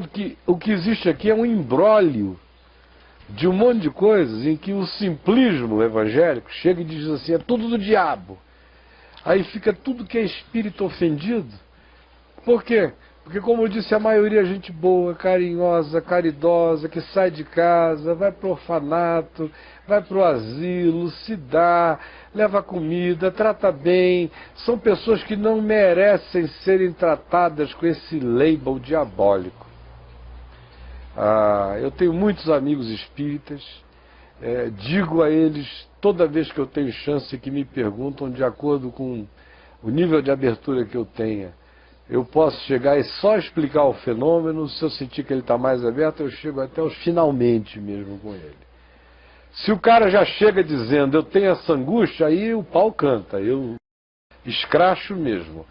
Que o que existe aqui é um imbróglio de um monte de coisas em que o simplismo evangélico chega e diz assim, é tudo do diabo. Aí fica tudo que é espírito ofendido. Por quê? Porque, como eu disse, a maioria é gente boa, carinhosa, caridosa, que sai de casa, vai para o orfanato, vai para o asilo, se dá, leva comida, trata bem. São pessoas que não merecem serem tratadas com esse label diabólico. Eu tenho muitos amigos espíritas, digo a eles, toda vez que eu tenho chance, que me perguntam, de acordo com o nível de abertura que eu tenha, eu posso chegar e só explicar o fenômeno. Se eu sentir que ele está mais aberto, eu chego até os finalmente mesmo com ele. Se o cara já chega dizendo, eu tenho essa angústia, aí o pau canta, eu escracho mesmo.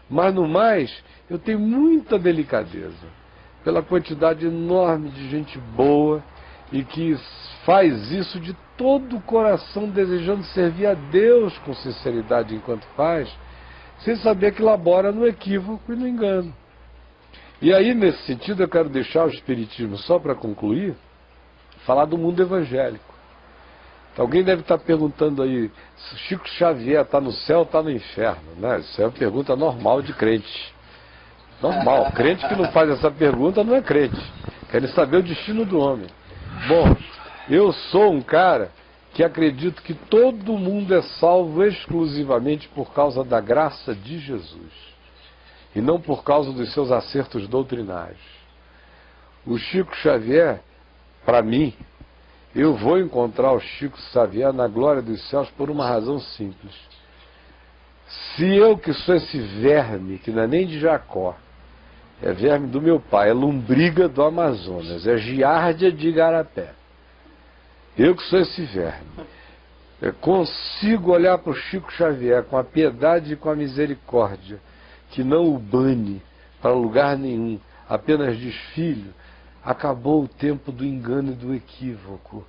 Mas no mais, eu tenho muita delicadeza pela quantidade enorme de gente boa e que faz isso de todo o coração, desejando servir a Deus com sinceridade enquanto faz, sem saber que labora no equívoco e no engano. E aí, nesse sentido, eu quero deixar o Espiritismo, só para concluir, falar do mundo evangélico. Então, alguém deve estar perguntando aí, se Chico Xavier está no céu ou está no inferno, né? Isso é uma pergunta normal de crente. Normal. Crente que não faz essa pergunta não é crente. Querem saber o destino do homem. Bom, eu sou um cara que acredito que todo mundo é salvo exclusivamente por causa da graça de Jesus. E não por causa dos seus acertos doutrinários. O Chico Xavier, para mim, eu vou encontrar o Chico Xavier na glória dos céus por uma razão simples. Se eu, que sou esse verme, que não é nem de Jacó, é verme do meu pai, é lombriga do Amazonas, é giardia de Igarapé. Eu que sou esse verme, eu consigo olhar para o Chico Xavier com a piedade e com a misericórdia, que não o bane para lugar nenhum, apenas diz, filho, acabou o tempo do engano e do equívoco,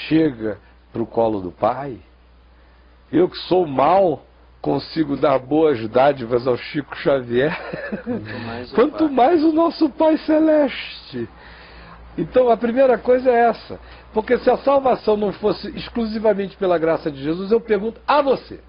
chega para o colo do pai. Eu que sou mal, consigo dar boas dádivas ao Chico Xavier, quanto mais o nosso Pai Celeste. Então a primeira coisa é essa, porque se a salvação não fosse exclusivamente pela graça de Jesus, eu pergunto a você,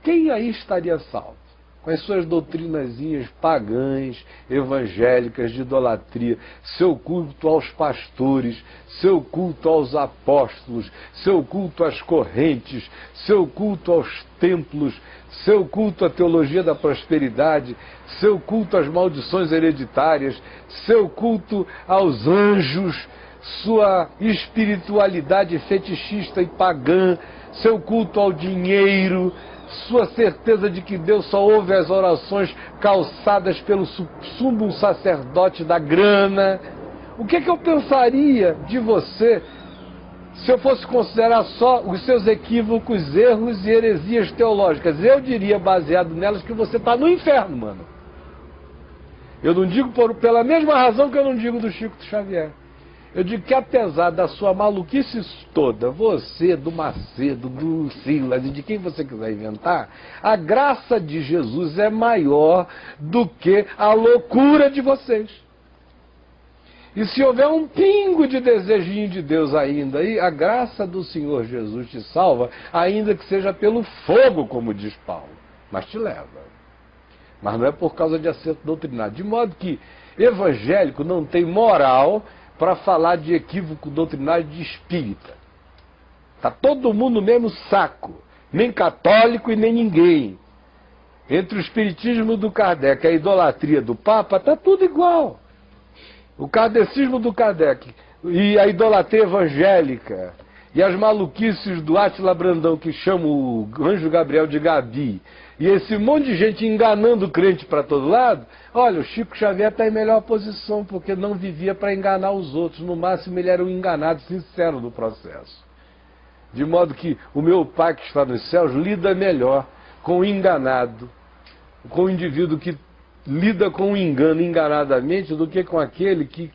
quem aí estaria salvo? Com as suas doutrinazinhas pagãs, evangélicas, de idolatria, seu culto aos pastores, seu culto aos apóstolos, seu culto às correntes, seu culto aos templos, seu culto à teologia da prosperidade, seu culto às maldições hereditárias, seu culto aos anjos, sua espiritualidade fetichista e pagã, seu culto ao dinheiro, sua certeza de que Deus só ouve as orações calçadas pelo sumo sacerdote da grana. O que eu pensaria de você se eu fosse considerar só os seus equívocos, erros e heresias teológicas? Eu diria, baseado nelas, que você está no inferno, mano. Eu não digo pela mesma razão que eu não digo do Chico Xavier. Eu digo que, apesar da sua maluquice toda, você, do Macedo, do Silas e de quem você quiser inventar, a graça de Jesus é maior do que a loucura de vocês. E se houver um pingo de desejinho de Deus ainda aí, a graça do Senhor Jesus te salva, ainda que seja pelo fogo, como diz Paulo, mas te leva. Mas não é por causa de acerto doutrinário. De modo que evangélico não tem moral para falar de equívoco doutrinário de espírita. Está todo mundo no mesmo saco, nem católico e nem ninguém. Entre o espiritismo do Kardec e a idolatria do Papa, está tudo igual. O kardecismo do Kardec e a idolatria evangélica e as maluquices do Átila Brandão, que chama o anjo Gabriel de Gabi, e esse monte de gente enganando o crente para todo lado, olha, o Chico Xavier está em melhor posição, porque não vivia para enganar os outros, no máximo ele era um enganado sincero do processo. De modo que o meu Pai que está nos céus lida melhor com o enganado, com o indivíduo que lida com o engano enganadamente, do que com aquele que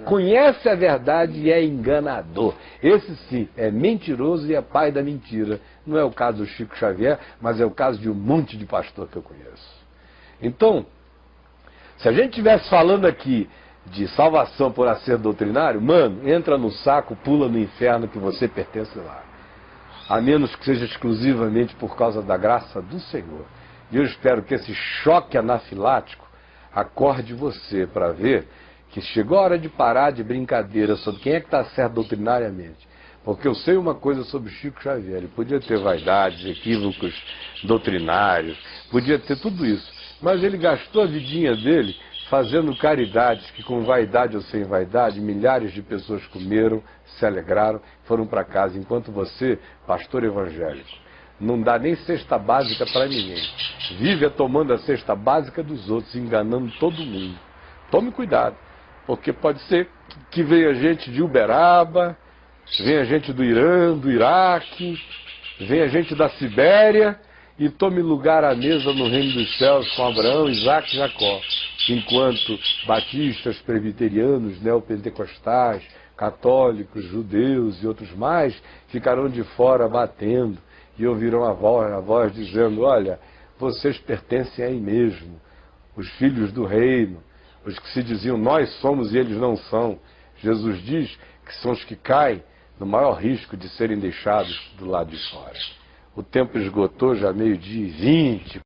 conhece a verdade e é enganador. Esse sim é mentiroso e é pai da mentira. Não é o caso do Chico Xavier, mas é o caso de um monte de pastor que eu conheço. Então, se a gente estivesse falando aqui de salvação por acerto doutrinário, mano, entra no saco, pula no inferno que você pertence lá. A menos que seja exclusivamente por causa da graça do Senhor. E eu espero que esse choque anafilático acorde você para ver que chegou a hora de parar de brincadeira sobre quem é que está certo doutrinariamente. Porque eu sei uma coisa sobre Chico Xavier, ele podia ter vaidades, equívocos doutrinários, podia ter tudo isso, mas ele gastou a vidinha dele fazendo caridades que, com vaidade ou sem vaidade, milhares de pessoas comeram, se alegraram, foram para casa, enquanto você, pastor evangélico, não dá nem cesta básica para ninguém, vive tomando a cesta básica dos outros, enganando todo mundo. Tome cuidado, porque pode ser que venha gente de Uberaba, venha gente do Irã, do Iraque, venha gente da Sibéria e tome lugar à mesa no reino dos céus com Abraão, Isaac e Jacó, enquanto batistas, presbiterianos, neopentecostais, católicos, judeus e outros mais ficarão de fora batendo e ouvirão a voz dizendo: olha, vocês pertencem a mim mesmo, os filhos do reino, os que se diziam nós somos e eles não são. Jesus diz que são os que caem no maior risco de serem deixados do lado de fora. O tempo esgotou, já 12:20.